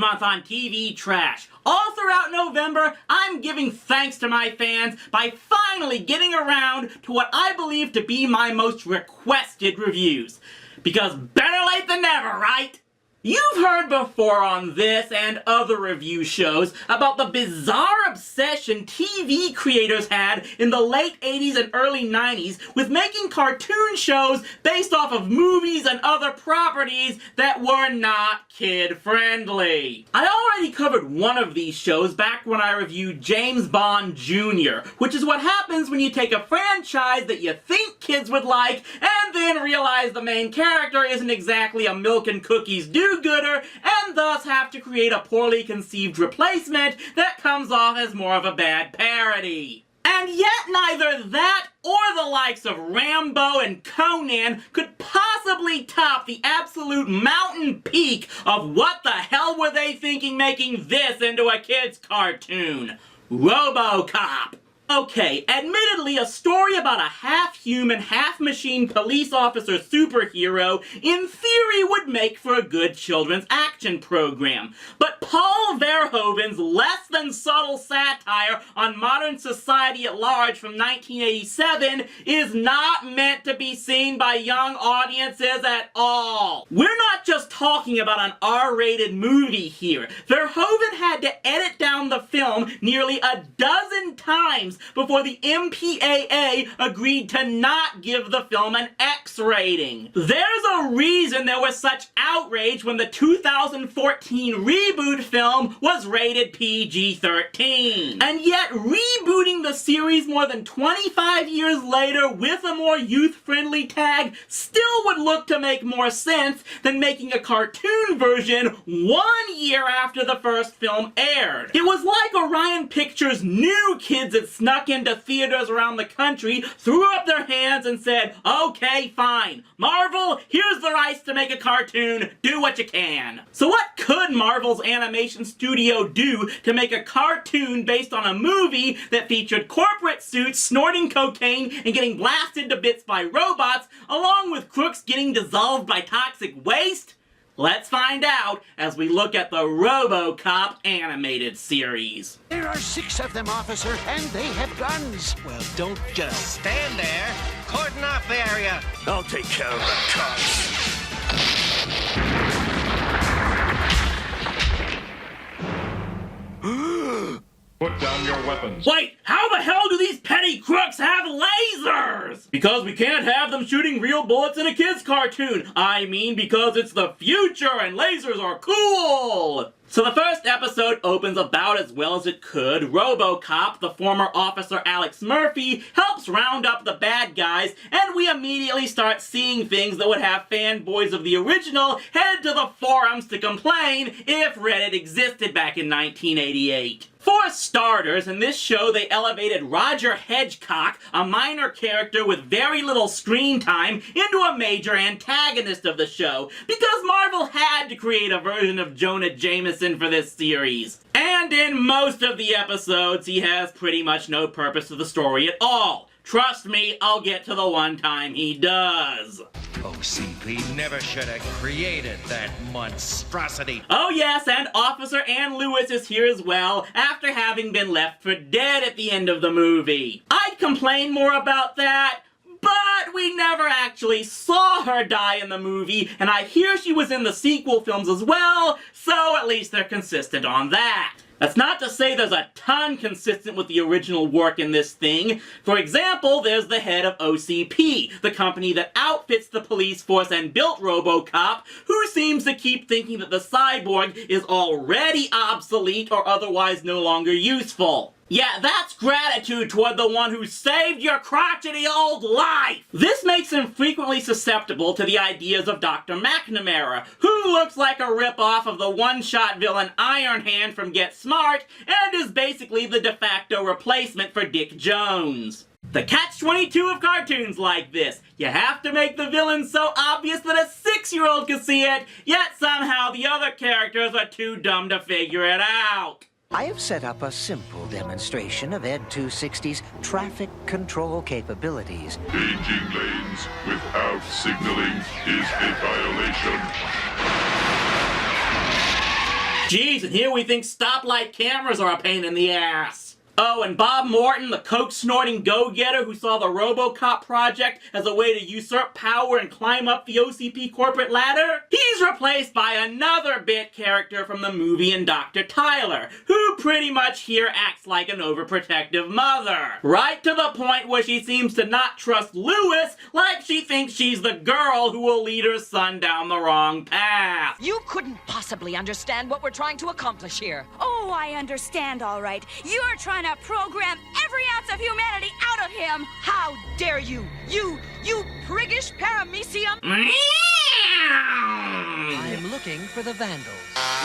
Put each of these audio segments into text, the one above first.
month on TV trash. All throughout November, I'm giving thanks to my fans by finally getting around to what I believe to be my most requested reviews. Because better late than never, right? You've heard before on this and other review shows about the bizarre obsession TV creators had in the late 80s and early 90s with making cartoon shows based off of movies and other properties that were not kid-friendly. I already covered one of these shows back when I reviewed James Bond Jr., which is what happens when you take a franchise that you think kids would like and then realize the main character isn't exactly a milk and cookies do-gooder, and thus have to create a poorly conceived replacement that comes off as more of a bad parody. And yet neither that or the likes of Rambo and Conan could possibly top the absolute mountain peak of what the hell were they thinking making this into a kid's cartoon? Robocop. Okay, admittedly, a story about a half-human, half-machine police officer superhero in theory would make for a good children's action program. But Paul Verhoeven's less-than-subtle satire on modern society at large from 1987 is not meant to be seen by young audiences at all. We're not just talking about an R-rated movie here. Verhoeven had to edit down the film nearly a dozen times before the MPAA agreed to not give the film an X rating. There's a reason there was such outrage when the 2014 reboot film was rated PG-13. And yet, rebooting the series more than 25 years later with a more youth-friendly tag still would look to make more sense than making a cartoon version 1 year after the first film aired. It was like Orion Pictures knew kids had snuck into theaters around the country, threw up their hands and said, okay, fine. Marvel, here's the rights to make a cartoon. Do what you can. So what could Marvel's animation studio do to make a cartoon based on a movie that featured corporate suits snorting cocaine and getting blasted to bits by robots, along with crooks getting dissolved by toxic waste? Let's find out as we look at the Robocop animated series. There are 6 of them, officer, and they have guns. Well, don't just stand there. Cordon off the area. I'll take care of the cops. Put down your weapons. Wait, how the hell do these petty crooks have lasers? Because we can't have them shooting real bullets in a kid's cartoon. I mean, because it's the future and lasers are cool. So the first episode opens about as well as it could. Robocop, the former officer Alex Murphy, helps round up the bad guys, and we immediately start seeing things that would have fanboys of the original head to the forums to complain if Reddit existed back in 1988. For starters, in this show they elevated Roger Hedgecock, a minor character with very little screen time, into a major antagonist of the show, because Marvel had to create a version of Jonah Jameson for this series. And in most of the episodes, he has pretty much no purpose to the story at all. Trust me, I'll get to the one time he does. OCP never should have created that monstrosity. Oh yes, and Officer Ann Lewis is here as well, after having been left for dead at the end of the movie. I'd complain more about that, but we never actually saw her die in the movie, and I hear she was in the sequel films as well, so at least they're consistent on that. That's not to say there's a ton consistent with the original work in this thing. For example, there's the head of OCP, the company that outfits the police force and built Robocop, who seems to keep thinking that the cyborg is already obsolete or otherwise no longer useful. Yeah, that's gratitude toward the one who saved your crotchety old life! This makes him frequently susceptible to the ideas of Dr. McNamara, who looks like a rip-off of the one-shot villain Iron Hand from Get Smart, and is basically the de facto replacement for Dick Jones. The catch-22 of cartoons like this. You have to make the villain so obvious that a 6-year-old can see it, yet somehow the other characters are too dumb to figure it out. I have set up a simple demonstration of Ed 260's traffic control capabilities. Changing lanes without signaling is a violation. Jeez, and here we think stoplight cameras are a pain in the ass. Oh, and Bob Morton, the coke-snorting go-getter who saw the Robocop project as a way to usurp power and climb up the OCP corporate ladder, he's replaced by another bit character from the movie and Dr. Tyler, who pretty much here acts like an overprotective mother. Right to the point where she seems to not trust Lewis, like she thinks she's the girl who will lead her son down the wrong path. You couldn't possibly understand what we're trying to accomplish here. Oh, I understand, all right. You're trying to program every ounce of humanity out of him. How dare you? You priggish paramecium! I'm looking for the vandals.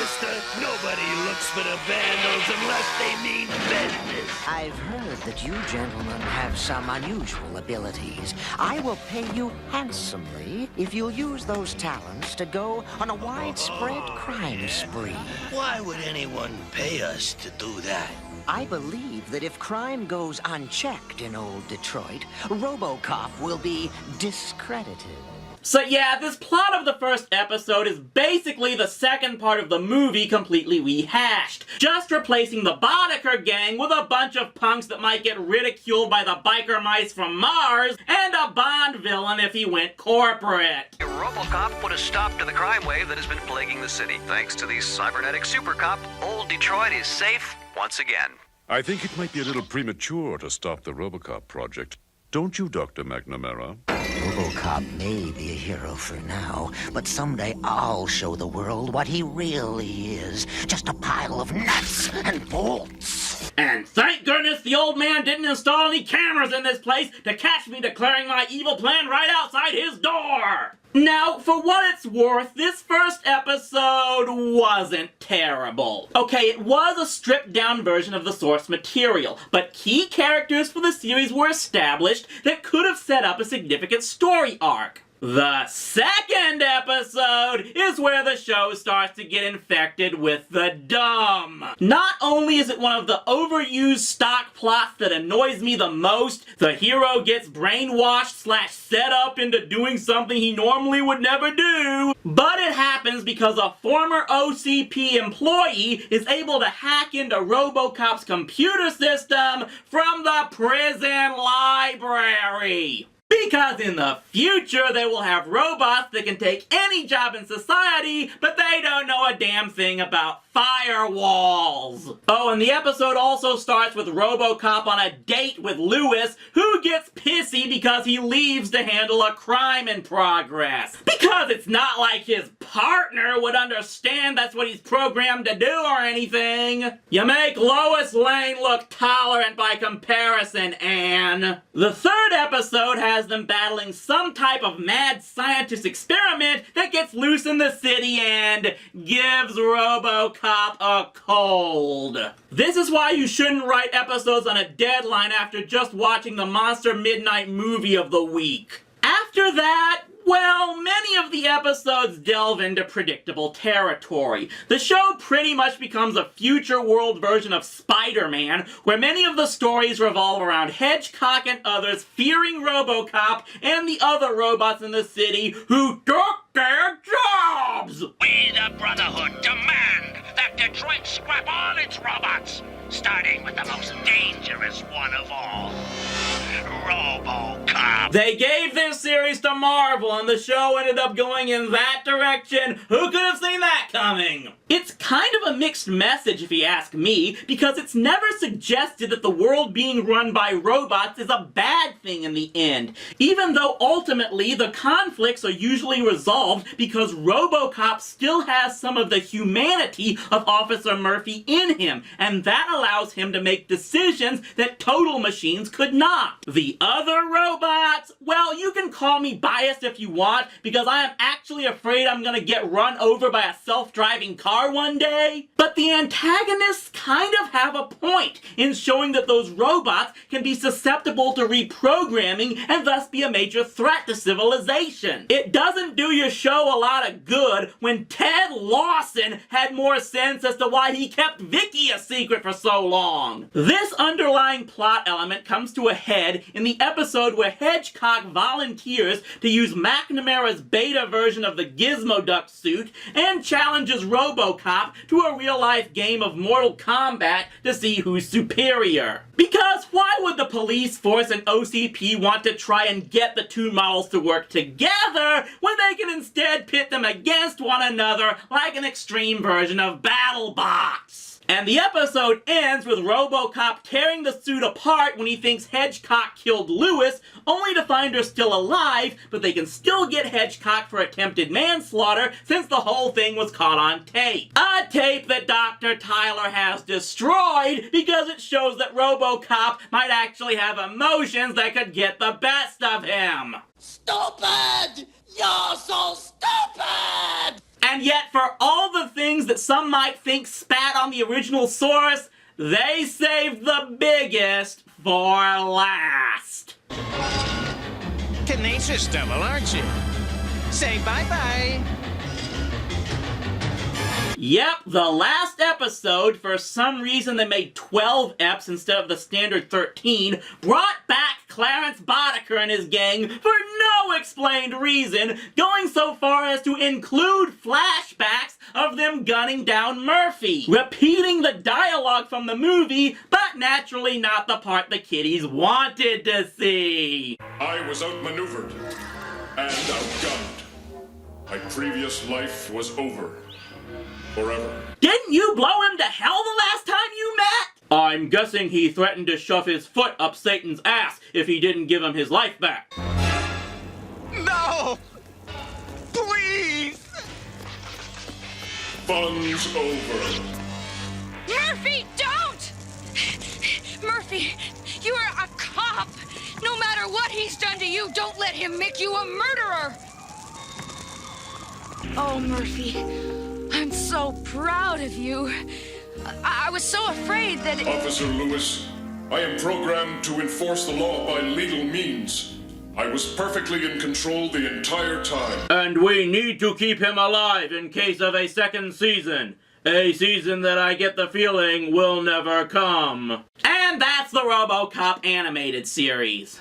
Mister, nobody looks for the vandals unless they mean business. I've heard that you gentlemen have some unusual abilities. I will pay you handsomely if you'll use those talents to go on a widespread crime spree. Why would anyone pay us to do that? I believe that if crime goes unchecked in old Detroit, Robocop will be discredited. So yeah, this plot of the first episode is basically the second part of the movie completely rehashed, just replacing the Boddicker gang with a bunch of punks that might get ridiculed by the biker mice from Mars, and a Bond villain if he went corporate. Robocop put a stop to the crime wave that has been plaguing the city. Thanks to the cybernetic super cop, old Detroit is safe once again. I think it might be a little premature to stop the Robocop project. Don't you, Dr. McNamara? Robocop may be a hero for now, but someday I'll show the world what he really is. Just a pile of nuts and bolts. And thank goodness the old man didn't install any cameras in this place to catch me declaring my evil plan right outside his door! Now, for what it's worth, this first episode wasn't terrible. Okay, it was a stripped-down version of the source material, but key characters for the series were established that could have set up a significant story arc. The second episode is where the show starts to get infected with the dumb. Not only is it one of the overused stock plots that annoys me the most, the hero gets brainwashed / set up into doing something he normally would never do, but it happens because a former OCP employee is able to hack into Robocop's computer system from the prison library. Because in the future, they will have robots that can take any job in society, but they don't know a damn thing about firewalls. Oh, and the episode also starts with Robocop on a date with Lewis, who gets pissy because he leaves to handle a crime in progress. Because it's not like his partner would understand that's what he's programmed to do or anything. You make Lois Lane look tolerant by comparison, Anne. The third episode has them battling some type of mad scientist experiment that gets loose in the city and gives Robocop a cold. This is why you shouldn't write episodes on a deadline after just watching the Monster Midnight movie of the week. After that, well, many of the episodes delve into predictable territory. The show pretty much becomes a future world version of Spider-Man, where many of the stories revolve around Hedgecock and others fearing Robocop and the other robots in the city who took their jobs! We, the Brotherhood, demand that Detroit scrap all its robots, starting with the most dangerous one of all, Robocop. They gave this series to Marvel, and the show ended up going in that direction. Who could have seen that coming? It's kind of a mixed message if you ask me, because it's never suggested that the world being run by robots is a bad thing in the end, even though ultimately the conflicts are usually resolved because Robocop still has some of the humanity of Officer Murphy in him, and that allows him to make decisions that total machines could not. The other robots, well, you can call me biased if you want, because I am actually afraid I'm gonna get run over by a self-driving car one day. But the antagonists kind of have a point in showing that those robots can be susceptible to reprogramming and thus be a major threat to civilization. It doesn't do your show a lot of good when Ted Lawson had more sense as to why he kept Vicky a secret for so long. This underlying plot element comes to a head in the episode where Hedgecock volunteers to use McNamara's beta version of the Gizmo Duck suit and challenges Robocop Robocop to a real-life game of Mortal Kombat to see who's superior. Because why would the police force and OCP want to try and get the two models to work together when they can instead pit them against one another like an extreme version of BattleBots? And the episode ends with Robocop tearing the suit apart when he thinks Hedgecock killed Lewis, only to find her still alive, but they can still get Hedgecock for attempted manslaughter since the whole thing was caught on tape. A tape that Dr. Tyler has destroyed because it shows that Robocop might actually have emotions that could get the best of him. Stupid! You're so stupid! And yet, for all the things that some might think spat on the original source, they saved the biggest for last. Tenacious double, aren't you? Say bye-bye. Yep, the last episode, for some reason they made 12 eps instead of the standard 13, brought back Clarence Boddicker and his gang for no explained reason, going so far as to include flashbacks of them gunning down Murphy, repeating the dialogue from the movie, but naturally not the part the kiddies wanted to see. I was outmaneuvered and outgunned. My previous life was over. Forever. Didn't you blow him to hell the last time you met? I'm guessing he threatened to shove his foot up Satan's ass if he didn't give him his life back. No! Please! Fun's over. Murphy, don't! Murphy, you are a cop. No matter what he's done to you, don't let him make you a murderer. Oh, Murphy, I'm so proud of you. I was so afraid that... Officer Lewis, I am programmed to enforce the law by legal means. I was perfectly in control the entire time. And we need to keep him alive in case of a second season. A season that I get the feeling will never come. And that's the Robocop animated series.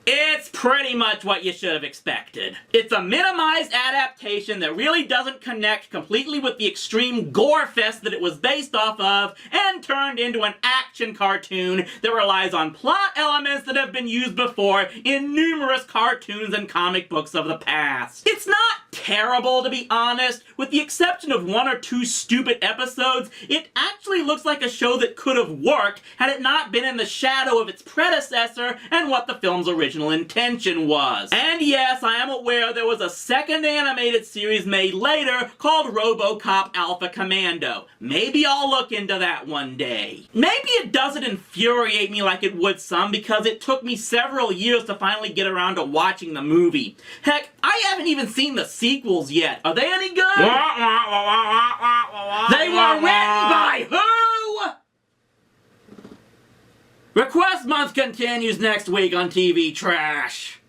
It's pretty much what you should have expected. It's a minimized adaptation that really doesn't connect completely with the extreme gore fest that it was based off of, and turned into an action cartoon that relies on plot elements that have been used before in numerous cartoons and comic books of the past. It's not terrible, to be honest. With the exception of one or two stupid episodes, it actually looks like a show that could have worked had it not been in the shadow of its predecessor and what the film's original intention was. And yes, I am aware there was a second animated series made later called Robocop Alpha Commando. Maybe I'll look into that one day. Maybe it doesn't infuriate me like it would some because it took me several years to finally get around to watching the movie. Heck, I haven't even seen the sequels yet. Are they any good? They were written by who? Request Month continues next week on TV Trash.